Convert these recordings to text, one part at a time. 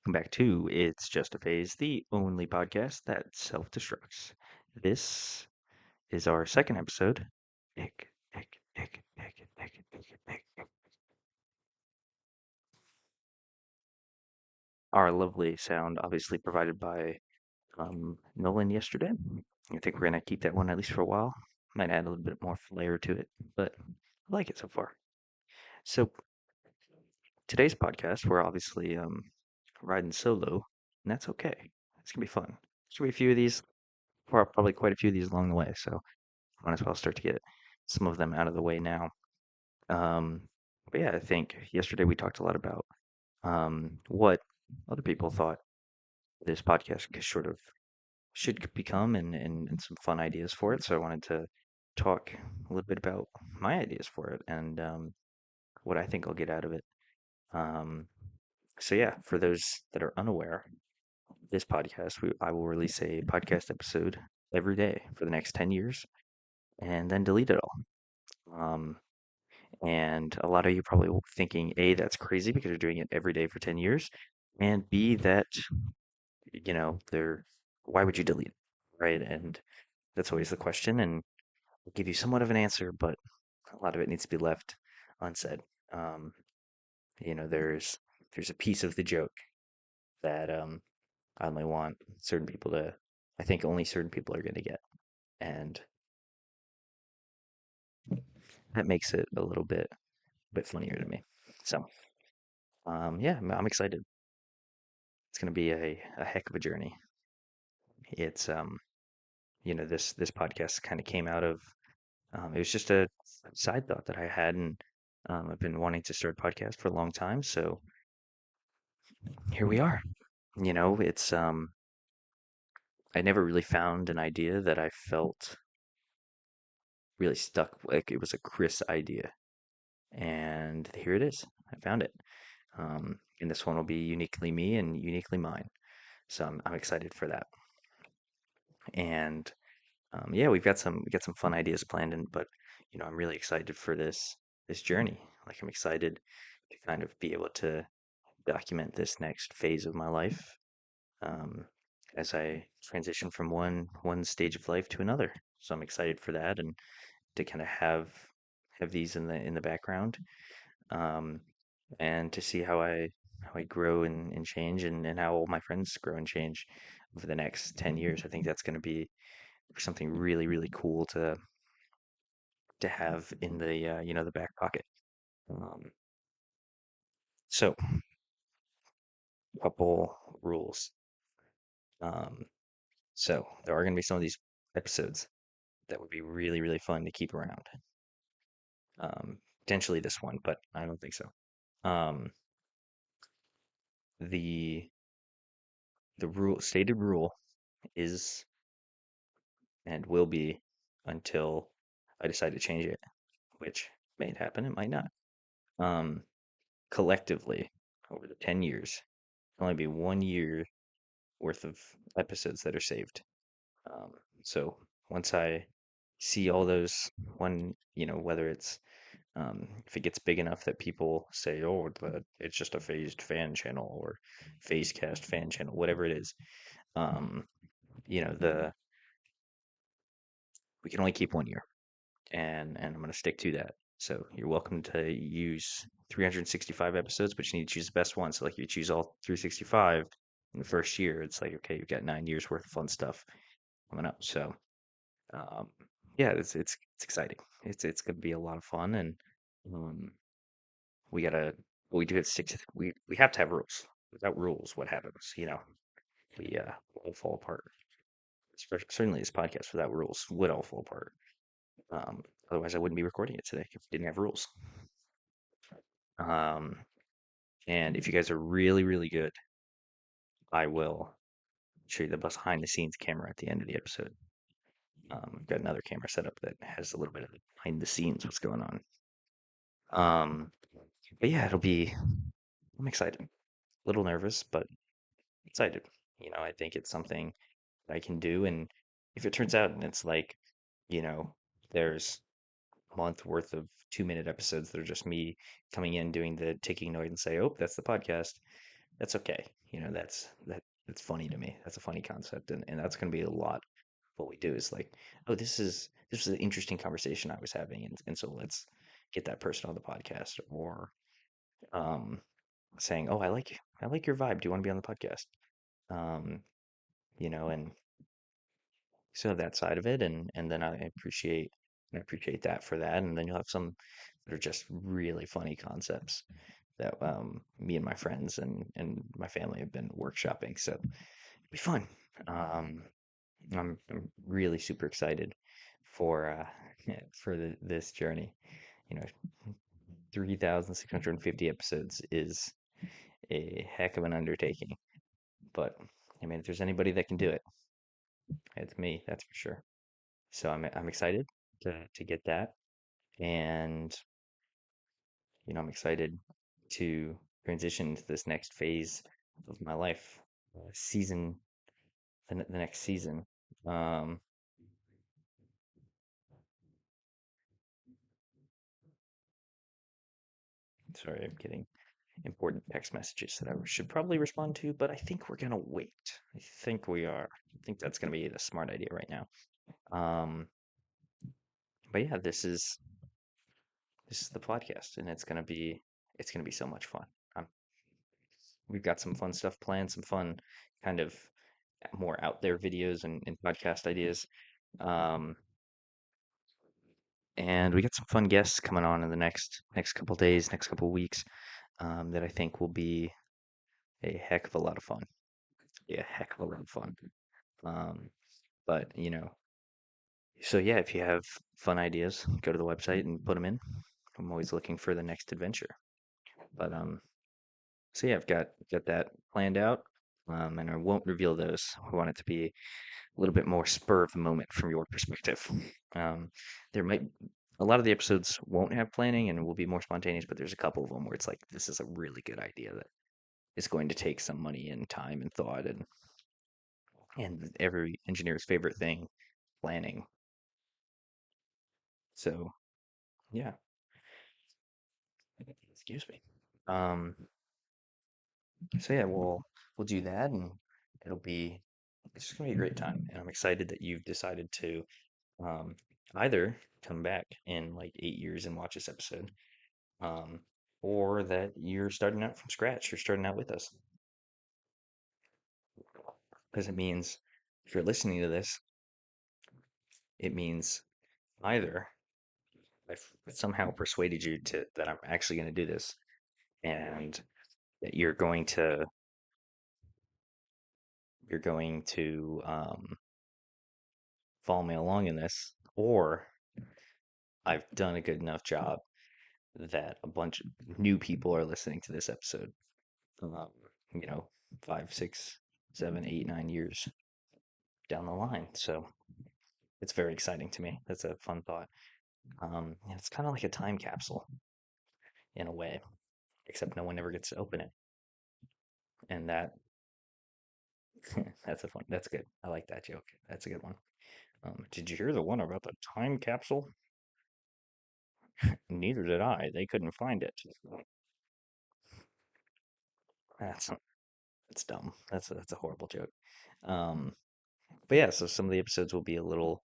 Welcome back to It's Just a Phase, the only podcast that self-destructs. This is our second episode. Ick, ick, ick, ick, ick, ick, ick. Our lovely sound, obviously provided by Nolan yesterday. I think we're gonna keep that one at least for a while. Might add a little bit more flair to it, but I like it so far. So today's podcast, we're obviously riding solo, and that's okay. It's gonna be fun. There's gonna be a few of these, probably quite a few of these along the way. So might as well start to get some of them out of the way now. Um, but yeah, I think yesterday we talked a lot about what other people thought this podcast should become and some fun ideas for it. So I wanted to talk a little bit about my ideas for it and what I think I'll get out of it. Um, so yeah, for those that are unaware, this podcast, I will release a podcast episode every day for the next 10 years and then delete it all. Um, And a lot of you probably thinking, A, that's crazy because you're doing it every day for 10 years. And B, that, why would you delete it? Right. And that's always the question. And I'll give you somewhat of an answer, but a lot of it needs to be left unsaid. Um, there's a piece of the joke that I only want certain people to, I think only certain people are going to get. And that makes it a bit funnier to me. So, yeah, I'm excited. It's going to be a heck of a journey. It's this podcast kind of came out of it was just a side thought that I had, and I've been wanting to start a podcast for a long time. So here we are. It's I never really found an idea that I felt really stuck. Like it was a Chris idea, and here it is. I found it. And this one will be uniquely me and uniquely mine. So I'm excited for that. And yeah, we got some fun ideas planned, and but I'm really excited for this journey. Like I'm excited to kind of be able to document this next phase of my life um, as I transition from one stage of life to another. So I'm excited for that, and to kind of have these in the background, um, and to see how I grow and change, and how all my friends grow and change over the next 10 years. I think that's going to be something really, really cool to have in the back pocket. Um, so, couple rules. Um, so there are going to be some of these episodes that would be really, really fun to keep around. Potentially this one, but I don't think so. Um, the the stated rule is and will be until I decide to change it, which may happen, it might not. Um, Collectively, over the 10 years, only be 1 year worth of episodes that are saved. Um, so once I see all those whether it's if it gets big enough that people say, oh, it's just a phased fan channel or phase cast fan channel, whatever it is, um, the we can only keep 1 year, and I'm going to stick to that. So you're welcome to use 365 episodes, but you need to choose the best one. So like you choose all 365 in the first year, it's like okay, you've got 9 years worth of fun stuff coming up. So um, yeah, it's exciting. It's gonna be a lot of fun, and um, we gotta we do have six. We have to have rules. Without rules, what happens? We all fall apart. Especially, certainly, this podcast without rules would all fall apart. Otherwise, I wouldn't be recording it today if we didn't have rules. Um, and if you guys are really, really good, I will show you the behind the scenes camera at the end of the episode. I've got another camera set up that has a little bit of behind the scenes what's going on. Um, but yeah, I'm excited. A little nervous, but excited. I think it's something I can do. And if it turns out and it's like, you know, there's a month worth of 2-minute episodes that are just me coming in doing the ticking noise and say, oh, that's the podcast. that's okay. That's funny to me. That's a funny concept, and that's going to be a lot of what we do is like, oh, this was an interesting conversation I was having, and so let's get that person on the podcast, or um, saying, oh, I like your vibe. Do you want to be on the podcast? Um, and so that side of it, and then I appreciate that for that, and then you'll have some that are just really funny concepts that me and my friends and my family have been workshopping. So it'll be fun. Um, I'm really super excited for for this journey. You know, 3,650 episodes is a heck of an undertaking, but I mean, if there's anybody that can do it, it's me. That's for sure. So I'm excited to get that, and I'm excited to transition to this next phase of my life, season the next season. Um, Sorry, I'm getting important text messages that I should probably respond to, but I think we're gonna wait. I think we are. I think that's gonna be the smart idea right now. Um, but yeah, this is the podcast, and it's gonna be so much fun. Um, we've got some fun stuff planned, some fun kind of more out there videos and podcast ideas. Um, and we got some fun guests coming on in the next couple days, next couple weeks, that I think will be a heck of a lot of fun. Yeah, a heck of a lot of fun. Um, but so yeah, if you have fun ideas, go to the website and put them in. I'm always looking for the next adventure. But so yeah, I've got that planned out. And I won't reveal those. I want it to be a little bit more spur of the moment from your perspective. Um, there might a lot of the episodes won't have planning and will be more spontaneous, but there's a couple of them where it's like this is a really good idea that is going to take some money and time and thought and every engineer's favorite thing, planning. So yeah, excuse me. Um, so yeah, we'll do that, and it'll be it's just gonna be a great time, and I'm excited that you've decided to um, either come back in like 8 years and watch this episode, um, or that you're starting out from scratch. You're starting out with us because it means if you're listening to this, it means either I've somehow persuaded you to that I'm actually going to do this, and that you're going to follow me along in this, or I've done a good enough job that a bunch of new people are listening to this episode. Um, you know, 5, 6, 7, 8, 9 years down the line. So it's very exciting to me. That's a fun thought. And it's kind of like a time capsule in a way, except no one ever gets to open it. And that's good. I like that joke. That's a good one. Did you hear the one about the time capsule? Neither did I. They couldn't find it. That's that's dumb. That's a horrible joke. Um, but yeah, so some of the episodes will be a little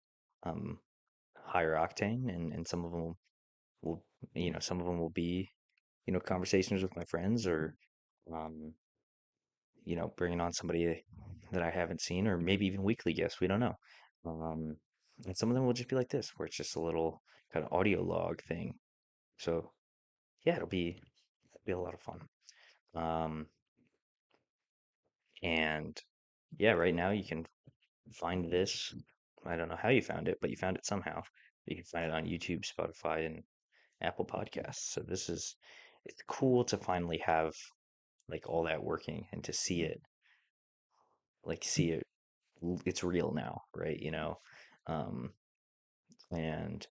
um, higher octane, and some of them will, some of them will be, conversations with my friends, or um, bringing on somebody that I haven't seen, or maybe even weekly guests. We don't know. Um, and some of them will just be like this, where it's just a little kind of audio log thing. So yeah, it'll be a lot of fun. Um, and yeah, right now you can find this. I don't know how you found it, but you found it somehow. You can find it on YouTube, Spotify, and Apple Podcasts. So it's cool to finally have like all that working and to see it, it's real now, right? Um, and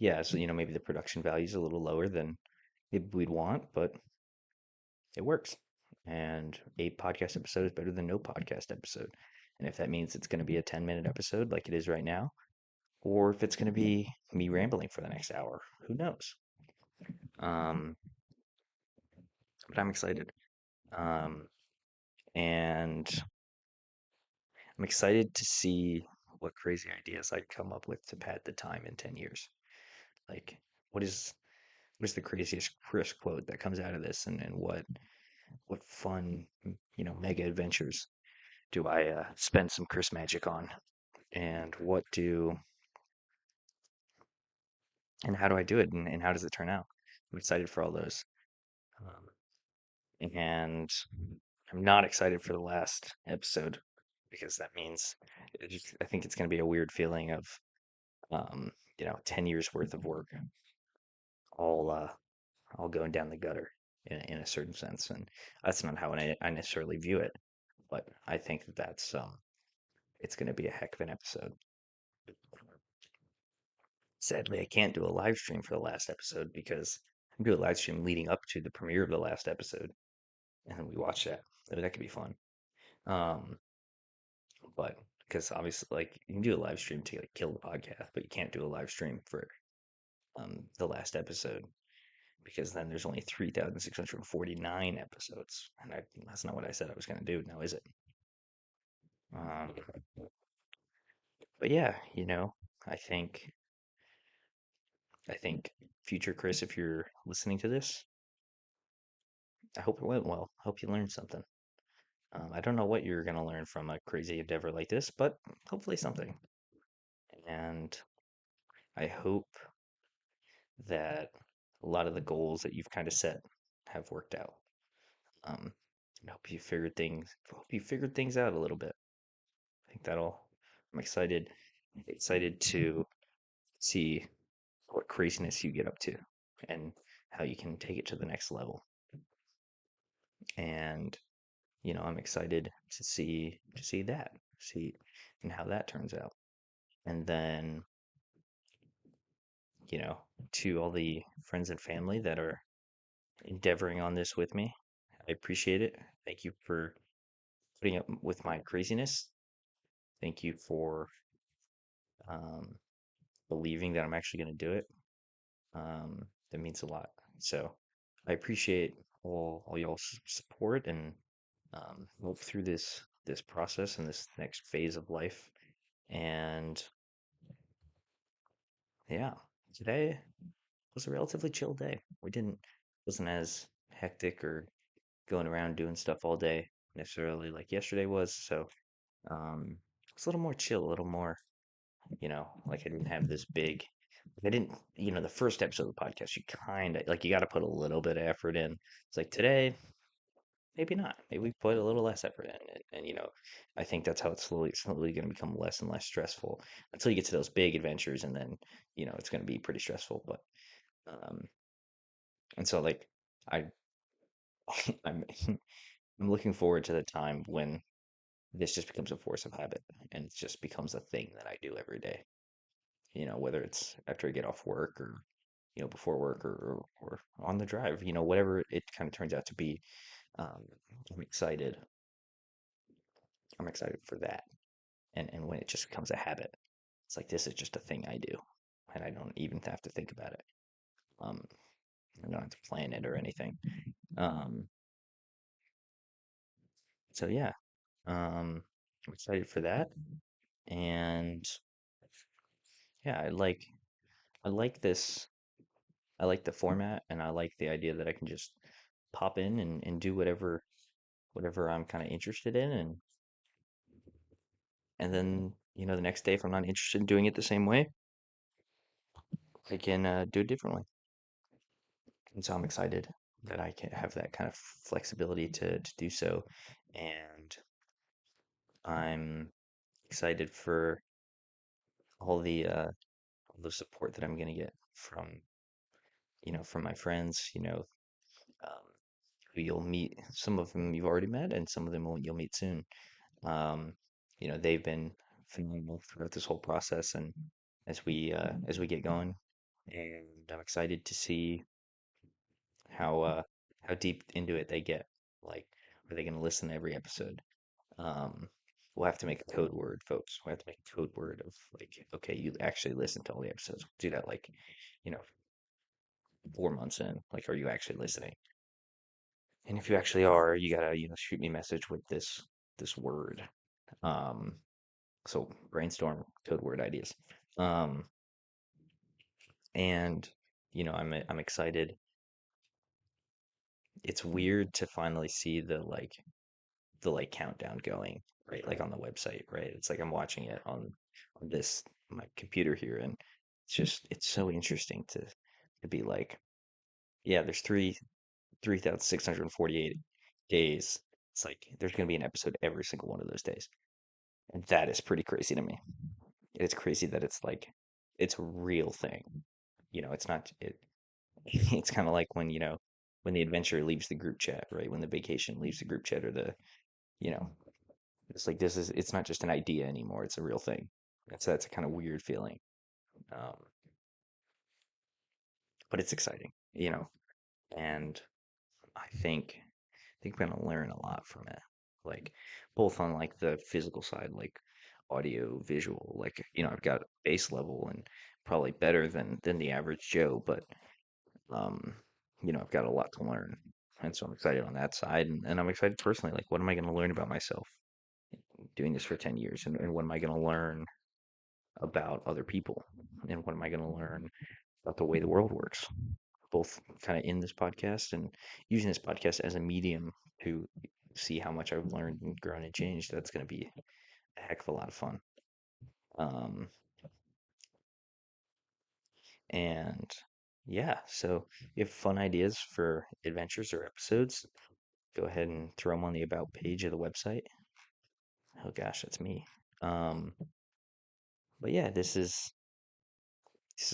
yeah, so maybe the production value is a little lower than we'd want, but it works. And a podcast episode is better than no podcast episode. And if that means it's going to be a 10-minute episode like it is right now, or if it's going to be me rambling for the next hour, who knows? Um, but I'm excited. Um, and I'm excited to see what crazy ideas I come up with to pad the time in 10 years. Like, what is what is the craziest Chris quote that comes out of this, and what fun, mega adventures do I spend some Chris magic on, and and how do I do it, and how does it turn out? I'm excited for all those, and I'm not excited for the last episode because that means I think it's going to be a weird feeling of 10 years worth of work all all going down the gutter in a certain sense, and that's not how I necessarily view it, but I think that that's it's going to be a heck of an episode. Sadly, I can't do a live stream for the last episode because I'm doing a live stream leading up to the premiere of the last episode, and then we watch that. That could be fun. Um, but because obviously, like you can do a live stream to like kill the podcast, but you can't do a live stream for the last episode because then there's only 3,649 episodes, and that's not what I said I was going to do. Now, is it? Um, but yeah, I think I think future Chris, if you're listening to this, I hope it went well. I hope you learned something. I don't know what you're going to learn from a crazy endeavor like this, but hopefully something. And I hope that a lot of the goals that you've kind of set have worked out. Um, I hope you figured things out a little bit. I think that'll. I'm excited to see what craziness you get up to, and how you can take it to the next level. And I'm excited to see that, see and how that turns out. And then, you know, to all the friends and family that are endeavoring on this with me, I appreciate it. Thank you for putting up with my craziness. Thank you for um, believing that I'm actually going to do it. That means a lot. So I appreciate all y'all's support, and move through this process and this next phase of life. And yeah, today was a relatively chill day. We didn't wasn't as hectic or going around doing stuff all day necessarily like yesterday was. So it's a little more chill, a little more, like I didn't have this big. I didn't, the first episode of the podcast, you kind of like you got to put a little bit of effort in. It's like today, maybe not. Maybe we put a little less effort in, and I think that's how it's slowly going to become less and less stressful until you get to those big adventures, and then it's going to be pretty stressful. But um, and so like I, I'm I'm looking forward to the time when this just becomes a force of habit and it just becomes a thing that I do every day. Whether it's after I get off work, or before work, or on the drive, whatever it kind of turns out to be. Um, I'm excited. I'm excited for that. And when it just becomes a habit, it's like this is just a thing I do, and I don't even have to think about it. Um, I don't have to plan it or anything. Um, so yeah, I'm excited for that, and yeah, I like this. I like the format, and I like the idea that I can just pop in and do whatever I'm kind of interested in, and then the next day, if I'm not interested in doing it the same way, I can do it differently. And so I'm excited that I can have that kind of flexibility to do so. And I'm excited for all the support that I'm going to get from my friends, um, who you'll meet. Some of them you've already met, and some of them you'll meet soon. Um, they've been phenomenal throughout this whole process, and as we get going, and I'm excited to see how deep into it they get. Like, are they going to listen to every episode? Um, we'll have to make a code word, folks. We'll have to make a code word of like, okay, you actually listen to all the episodes. Do that like, you know, 4 months in. Like, are you actually listening? And if you actually are, you gotta, shoot me a message with this word. Um, so brainstorm code word ideas. Um, and I'm excited. It's weird to finally see the countdown going, right? Like on the website, right? It's like I'm watching it on this my computer here, and it's so interesting to be like, yeah, there's 3,648 days. It's like there's gonna be an episode every single one of those days. And that is pretty crazy to me. It's crazy that it's like it's a real thing. It's not it it's kind of like when the adventure leaves the group chat, right? When the vacation leaves the group chat or you know, it's like it's not just an idea anymore, it's a real thing. That's a kind of weird feeling. Um, but it's exciting, and I think we're gonna learn a lot from it. Like both on like the physical side, like audio, visual, like I've got base level and probably better than the average Joe, but um, I've got a lot to learn. And so I'm excited on that side, and I'm excited personally. Like, what am I going to learn about myself doing this for 10 years? And what am I going to learn about other people? And what am I going to learn about the way the world works? Both kind of in this podcast and using this podcast as a medium to see how much I've learned and grown and changed. That's going to be a heck of a lot of fun. Um, and yeah, so if you have fun ideas for adventures or episodes, go ahead and throw them on the about page of the website. Oh gosh, that's me. Um, but yeah, this is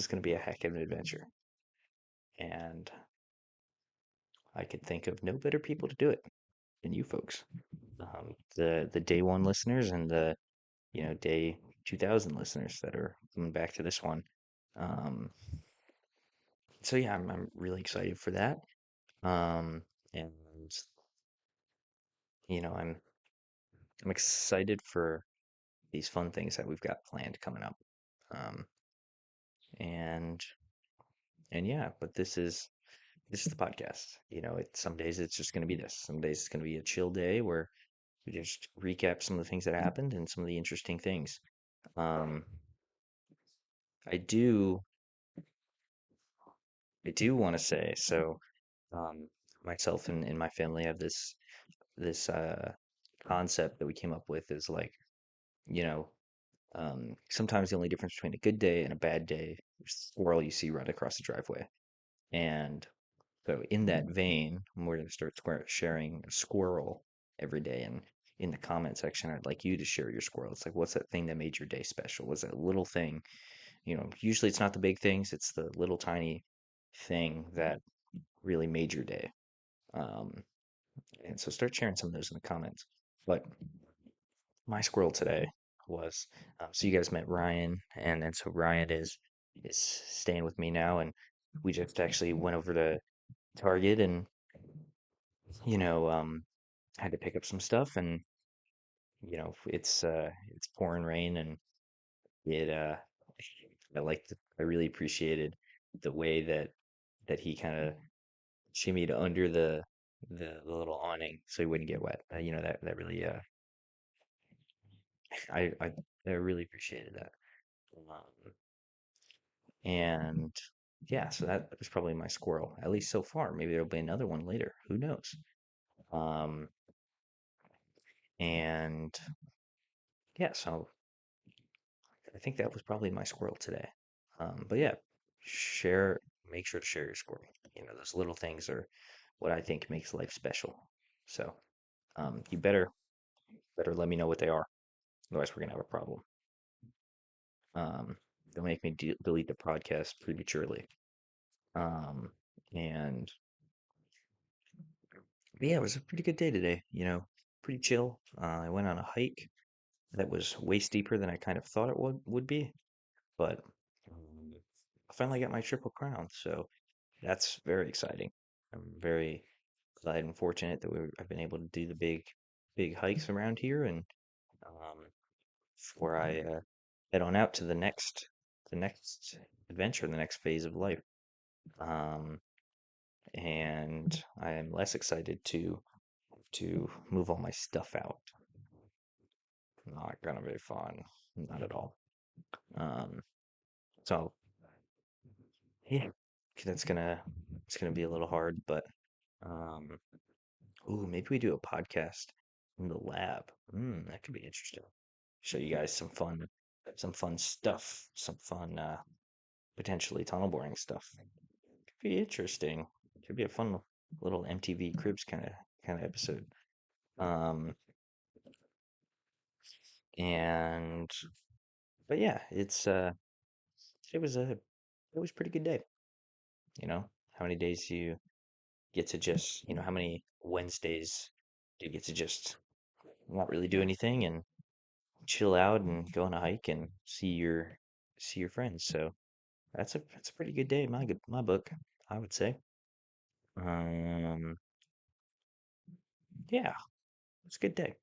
going to be a heck of an adventure, and I could think of no better people to do it than you folks. The day one listeners and the day 2000 listeners that are coming back to this one. Um, so yeah, I'm really excited for that. And I'm excited for these fun things that we've got planned coming up. Um, and and yeah, but this is the podcast. Some days it's just going to be this. Some days it's going to be a chill day where we just recap some of the things that happened and some of the interesting things. Um, I do, I do want to say so. Um, Myself and my family have this concept that we came up with is like, you know, sometimes the only difference between a good day and a bad day is the squirrel you see right across the driveway. And so, in that vein, we're going to start sharing a squirrel every day. And in the comment section, I'd like you to share your squirrel. It's like, what's that thing that made your day special? What's that little thing? Usually it's not the big things, it's the little tiny thing that really made your day. Um, and so start sharing some of those in the comments. But my squirrel today was so you guys met Ryan, and so Ryan is staying with me now, and we just actually went over to Target and you know, had to pick up some stuff and it's pouring rain and it I really appreciated the way that he kind of shimmied under the little awning so he wouldn't get wet. That really I I I really appreciated that. Um, and yeah, so that was probably my squirrel, at least so far. Maybe there'll be another one later. Who knows? Um, and yeah, so I think that was probably my squirrel today. But yeah, share, make sure to share your squirrel. Those little things are what I think makes life special. So, you better let me know what they are. Otherwise, we're gonna have a problem. They'll make me delete the podcast prematurely. Um, and but yeah, it was a pretty good day today. Pretty chill. I went on a hike that was way steeper than I kind of thought it would be, but I finally got my triple crown, so that's very exciting. I'm very glad and fortunate that I've been able to do the big hikes around here, and um, before I head on out to the next adventure, the next phase of life. Um, and I am less excited to move all my stuff out. Not gonna be fun, not at all. Um, so yeah, that's gonna it's gonna be a little hard, but um, ooh, maybe we do a podcast in the lab. That could be interesting. Show you guys some fun stuff, some fun, potentially tunnel boring stuff. Could be interesting. Could be a fun little MTV Cribs kind of episode. Um, and but yeah, it was a it was a pretty good day. You know, how many days do you get to just, how many Wednesdays do you get to just not really do anything and chill out and go on a hike and see your friends. So that's a pretty good day in my book, I would say. Um, yeah, it's a good day.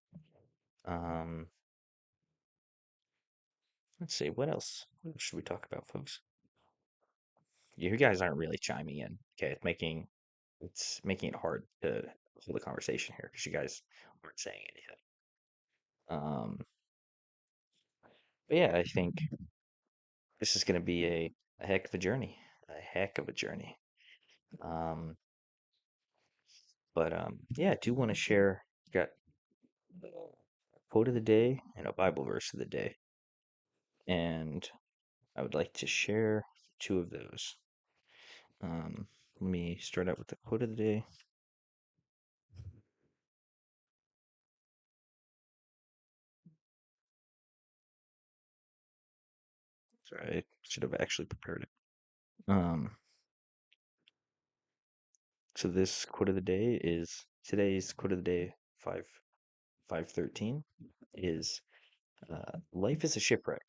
Um, let's see, what else? What else should we talk about, folks? You guys aren't really chiming in. Okay, it's making it hard to hold a conversation here because you guys aren't saying anything. Um, but yeah, I think this is going to be a heck of a journey, a heck of a journey. Um, but yeah, I do want to share. Got a quote of the day and a Bible verse of the day, and I would like to share two of those. Let me start out with the quote of the day. Sorry, I should have actually prepared it. Um, so this quote of the day is today's quote of the day, 513, is life is a shipwreck,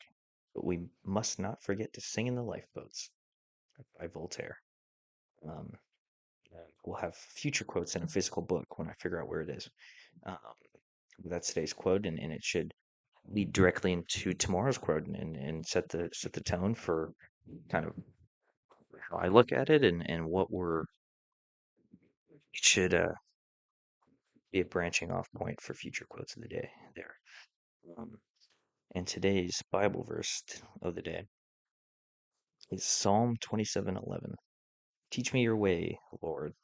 but we must not forget to sing in the lifeboats by Voltaire. Um, we'll have future quotes in a physical book when I figure out where it is. Um, that's today's quote, and it should lead directly into tomorrow's quote and set the tone for kind of how I look at it and what it should be a branching off point for future quotes of the day there. Um, and today's Bible verse of the day is Psalm 27:11. Teach me your way, Lord,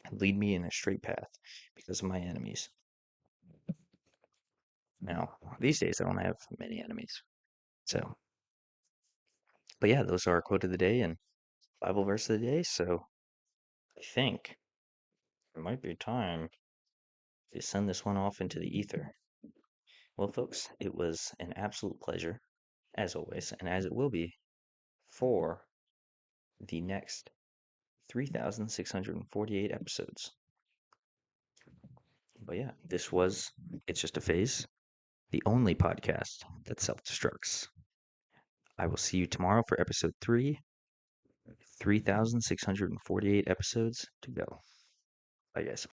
and lead me in a straight path because of my enemies. Now, these days I don't have many enemies. So, but yeah, those are our quote of the day and Bible verse of the day. So I think it might be time to send this one off into the ether. Well, folks, it was an absolute pleasure, as always, and as it will be for the next 3,648 episodes. But yeah, It's Just a Phase, the only podcast that self destructs. I will see you tomorrow for episode 3,648 episodes to go. Bye, guys.